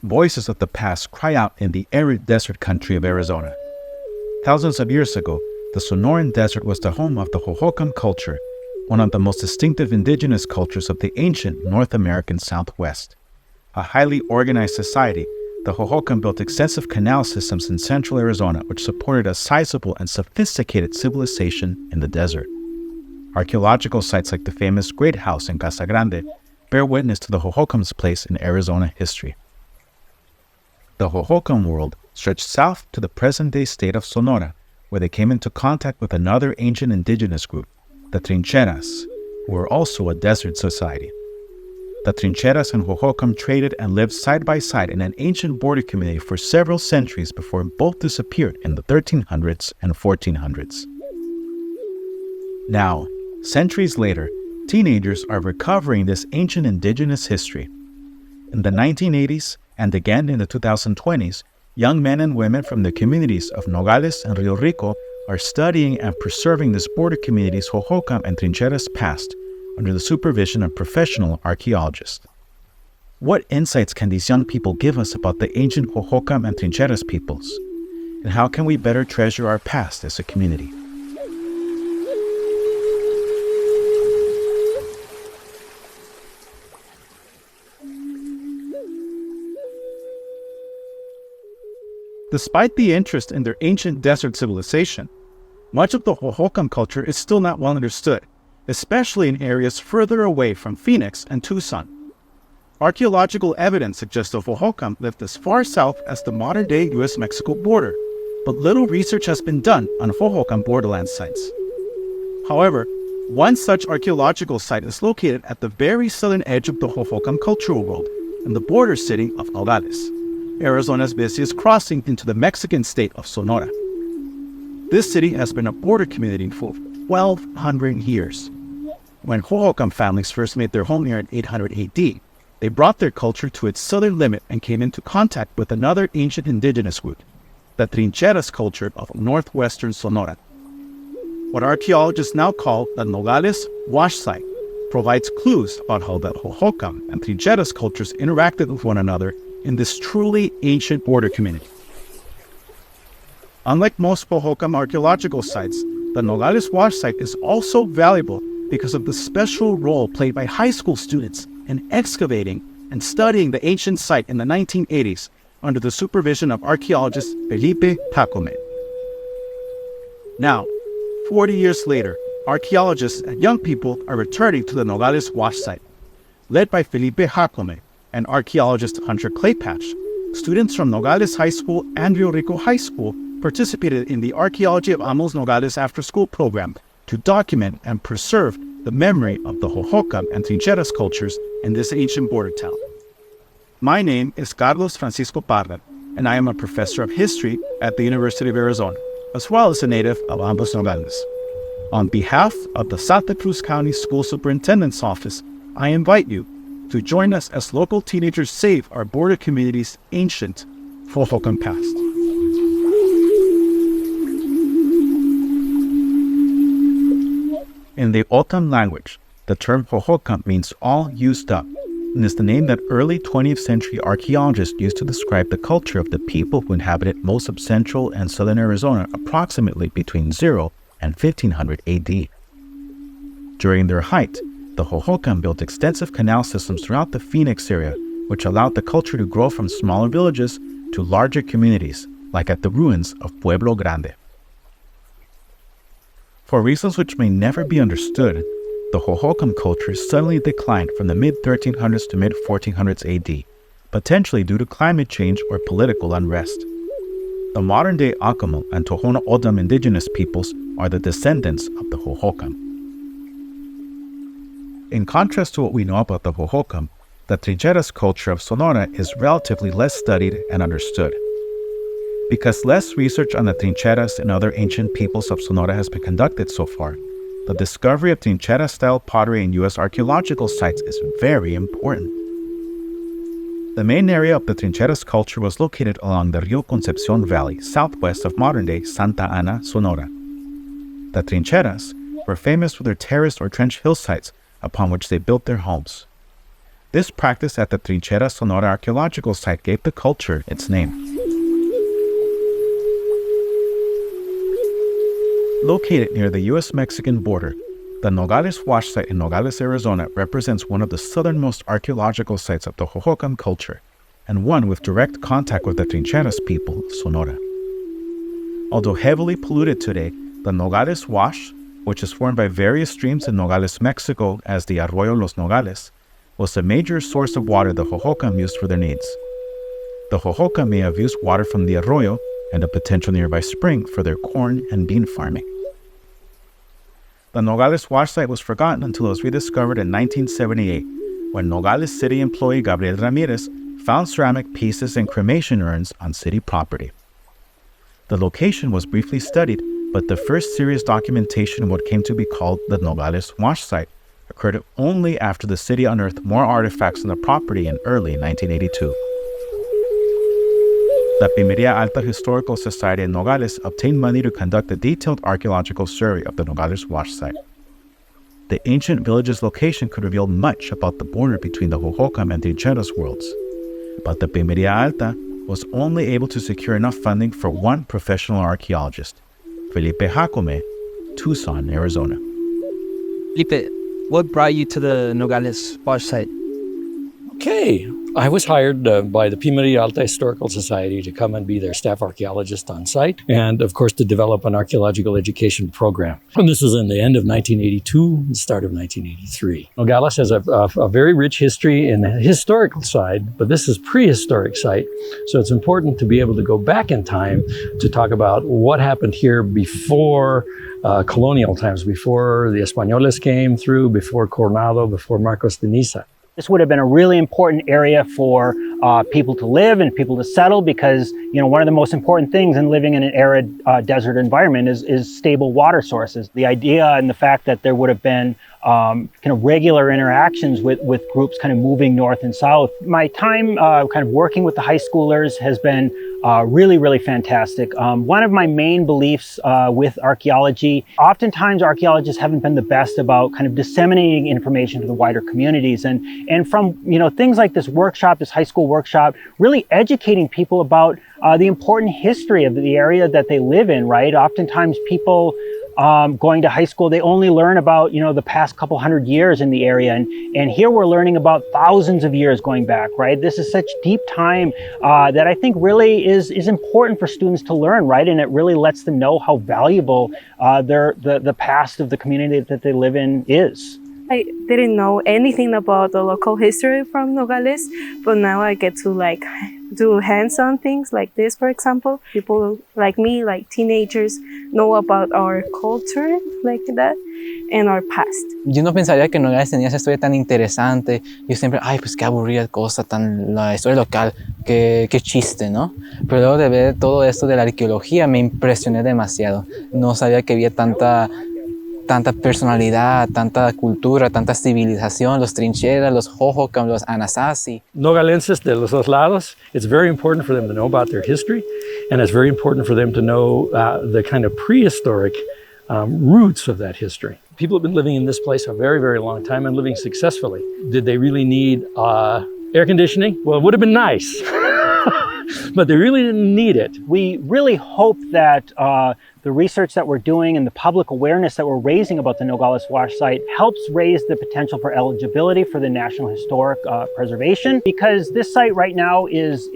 voices of the past cry out in the arid desert country of Arizona. Thousands of years ago, the Sonoran Desert was the home of the Hohokam culture, one of the most distinctive indigenous cultures of the ancient North American Southwest. A highly organized society, the Hohokam built extensive canal systems in central Arizona which supported a sizable and sophisticated civilization in the desert. Archaeological sites like the famous Great House in Casa Grande bear witness to the Hohokam's place in Arizona history. The Hohokam world stretched south to the present-day state of Sonora, where they came into contact with another ancient indigenous group, the Trincheras, who were also a desert society. The Trincheras and Hohokam traded and lived side by side in an ancient border community for several centuries before both disappeared in the 1300s and 1400s. Now, centuries later, teenagers are recovering this ancient indigenous history. In the 1980s and again in the 2020s, young men and women from the communities of Nogales and Rio Rico are studying and preserving this border community's Hohokam and Trincheras past under the supervision of professional archaeologists. What insights can these young people give us about the ancient Hohokam and Trincheras peoples? And how can we better treasure our past as a community? Despite the interest in their ancient desert civilization, much of the Hohokam culture is still not well understood, especially in areas further away from Phoenix and Tucson. Archaeological evidence suggests the Hohokam lived as far south as the modern-day U.S Mexico border, but little research has been done on Hohokam borderland sites. However, one such archaeological site is located at the very southern edge of the Hohokam cultural world, in the border city of Nogales, Arizona's busiest crossing into the Mexican state of Sonora. This city has been a border community for 1,200 years. When Hohokam families first made their home here in 800 AD, they brought their culture to its southern limit and came into contact with another ancient indigenous group, the Trincheras culture of northwestern Sonora. What archaeologists now call the Nogales wash site provides clues about how the Hohokam and Trincheras cultures interacted with one another in this truly ancient border community. Unlike most Hohokam archaeological sites, the Nogales wash site is also valuable because of the special role played by high school students in excavating and studying the ancient site in the 1980s under the supervision of archaeologist Felipe Jacome. Now, 40 years later, archaeologists and young people are returning to the Nogales wash site. Led by Felipe Jacome and archaeologist Hunter Claypatch, students from Nogales High School and Rio Rico High School participated in the Archaeology of Ambos Nogales after-school program to document and preserve the memory of the Hohokam and Trincheras cultures in this ancient border town. My name is Carlos Francisco Parra, and I am a professor of history at the University of Arizona, as well as a native of Ambos Nogales. On behalf of the Santa Cruz County School Superintendent's Office, I invite you to join us as local teenagers save our border community's ancient Hohokam past. In the O'odham language, the term Hohokam means all used up, and is the name that early 20th century archaeologists used to describe the culture of the people who inhabited most of central and southern Arizona approximately between 0 and 1500 AD. During their height, the Hohokam built extensive canal systems throughout the Phoenix area, which allowed the culture to grow from smaller villages to larger communities, like at the ruins of Pueblo Grande. For reasons which may never be understood, the Hohokam culture suddenly declined from the mid-1300s to mid-1400s AD, potentially due to climate change or political unrest. The modern-day Acoma and Tohono O'odham indigenous peoples are the descendants of the Hohokam. In contrast to what we know about the Hohokam, the Trincheras culture of Sonora is relatively less studied and understood. Because less research on the Trincheras and other ancient peoples of Sonora has been conducted so far, the discovery of Trinchera-style pottery in U.S. archaeological sites is very important. The main area of the Trincheras culture was located along the Rio Concepcion Valley, southwest of modern-day Santa Ana, Sonora. The Trincheras were famous for their terraced or trench hillsides upon which they built their homes. This practice at the Trincheras Sonora archaeological site gave the culture its name. Located near the U.S. Mexican border, the Nogales wash site in Nogales, Arizona represents one of the southernmost archaeological sites of the Hohokam culture, and one with direct contact with the Trincheras people of Sonora. Although heavily polluted today, the Nogales wash, which is formed by various streams in Nogales, Mexico as the Arroyo Los Nogales, was a major source of water the Hohokam used for their needs. The Hohokam may have used water from the arroyo and a potential nearby spring for their corn and bean farming. The Nogales wash site was forgotten until it was rediscovered in 1978, when Nogales city employee Gabriel Ramirez found ceramic pieces and cremation urns on city property. The location was briefly studied, but the first serious documentation of what came to be called the Nogales wash site occurred only after the city unearthed more artifacts on the property in early 1982. The Pimería Alta Historical Society in Nogales obtained money to conduct a detailed archaeological survey of the Nogales wash site. The ancient village's location could reveal much about the border between the Hohokam and Trincheras worlds, but the Pimería Alta was only able to secure enough funding for one professional archaeologist, Felipe Jacome, Tucson, Arizona. Felipe, what brought you to the Nogales wash site? Okay, I was hired by the Pimería Alta Historical Society to come and be their staff archaeologist on site, and of course to develop an archaeological education program. And this was in the end of 1982, the start of 1983. Nogales has a very rich history in the historical side, but this is prehistoric site, so it's important to be able to go back in time to talk about what happened here before colonial times, before the Españoles came through, before Coronado, before Marcos de Niza. This would have been a really important area for people to live and people to settle because, you know, one of the most important things in living in an arid desert environment is stable water sources. The idea and the fact that there would have been kind of regular interactions with groups kind of moving north and south. My time kind of working with the high schoolers has been really, really fantastic. One of my main beliefs with archaeology, oftentimes archaeologists haven't been the best about kind of disseminating information to the wider communities. And from, you know, things like this workshop, this high school workshop, really educating people about the important history of the area that they live in, right? Oftentimes people going to high school, they only learn about, you know, the past couple hundred years in the area. And here we're learning about thousands of years going back, right? This is such deep time that I think really is important for students to learn, right? And it really lets them know how valuable the past of the community that they live in is. I didn't know anything about the local history from Nogales, but now I get to do hands-on things like this, for example. People like me, like teenagers, know about our culture like that and our past. Yo no pensaría que Nogales tenía esa historia tan interesante. Yo siempre, ay, pues qué aburrida cosa, la historia local, qué chiste, ¿no? Pero luego de ver todo esto de la arqueología me impresioné demasiado. No sabía que había tanta personalidad, tanta cultura, tanta civilización, los Trincheras, los Hohokam, los Anasazi. Nogalenses de los dos lados, it's very important for them to know about their history, and it's very important for them to know the kind of prehistoric roots of that history. People have been living in this place a very, very long time and living successfully. Did they really need air conditioning? Well, it would have been nice, but they really didn't need it. We really hope that the research that we're doing and the public awareness that we're raising about the Nogales wash site helps raise the potential for eligibility for the National Historic Preservation, because this site right now is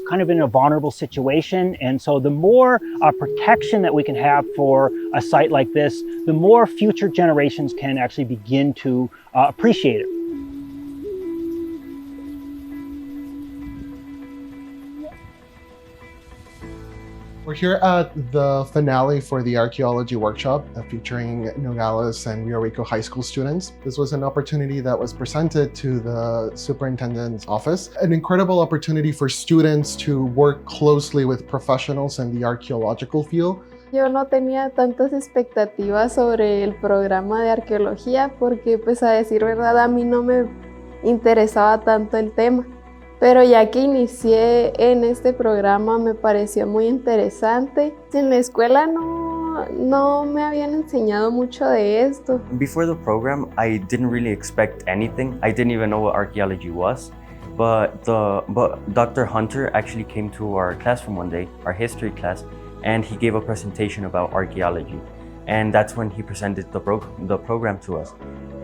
kind of in a vulnerable situation. And so the more protection that we can have for a site like this, the more future generations can actually begin to appreciate it. We're here at the finale for the archaeology workshop featuring Nogales and Rio Rico high school students. This was an opportunity that was presented to the superintendent's office. An incredible opportunity for students to work closely with professionals in the archaeological field. Yo no tenía tantas expectativas sobre el programa de arqueología porque, pues, a decir verdad, a mí no me interesaba tanto el tema. Pero ya que inicié en este programa me pareció muy interesante. En la escuela no me habían enseñado mucho de esto. Before the program, I didn't really expect anything. I didn't even know what archaeology was. But Dr. Hunter actually came to our classroom one day, our history class, and he gave a presentation about archaeology. And that's when he presented the program to us.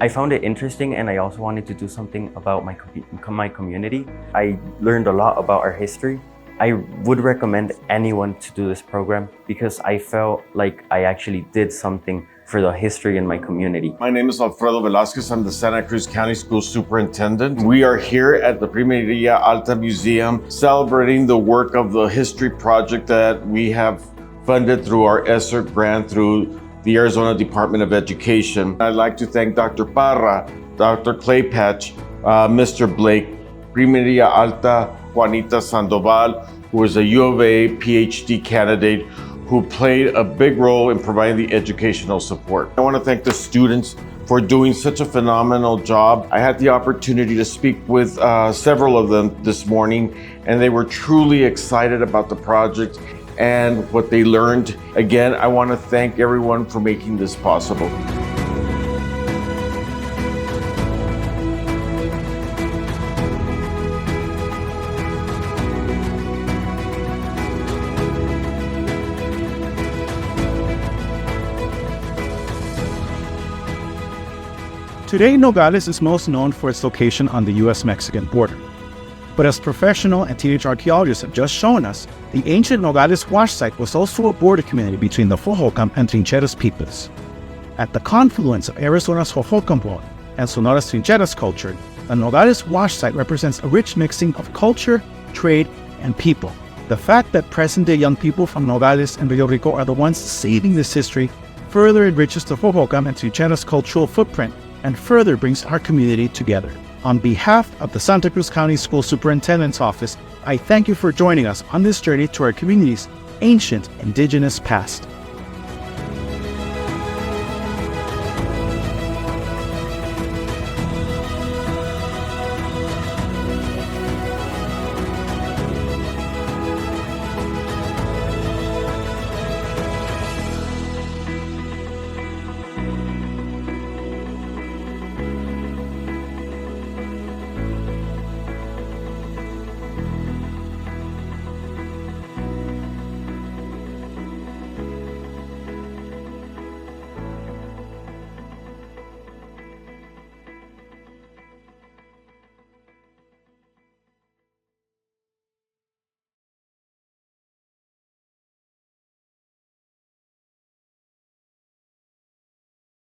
I found it interesting, and I also wanted to do something about my community. I learned a lot about our history. I would recommend anyone to do this program because I felt like I actually did something for the history in my community. My name is Alfredo Velasquez. I'm the Santa Cruz County School Superintendent. We are here at the Primeria Alta Museum celebrating the work of the history project that we have funded through our ESSER grant through the Arizona Department of Education. I'd like to thank Dr. Parra, Dr. Claypatch, Mr. Blake, Primeria Alta Juanita Sandoval, who is a U of A PhD candidate who played a big role in providing the educational support. I want to thank the students for doing such a phenomenal job. I had the opportunity to speak with several of them this morning, and they were truly excited about the project and what they learned. Again, I want to thank everyone for making this possible. Today, Nogales is most known for its location on the U.S. Mexican border. But as professional and teenage archaeologists have just shown us, the ancient Nogales wash site was also a border community between the Hohokam and Trincheras peoples. At the confluence of Arizona's Hohokam and Sonoran Trincheras culture, the Nogales wash site represents a rich mixing of culture, trade, and people. The fact that present-day young people from Nogales and Rio Rico are the ones saving this history further enriches the Hohokam and Trincheras cultural footprint and further brings our community together. On behalf of the Santa Cruz County School Superintendent's Office, I thank you for joining us on this journey to our community's ancient Indigenous past.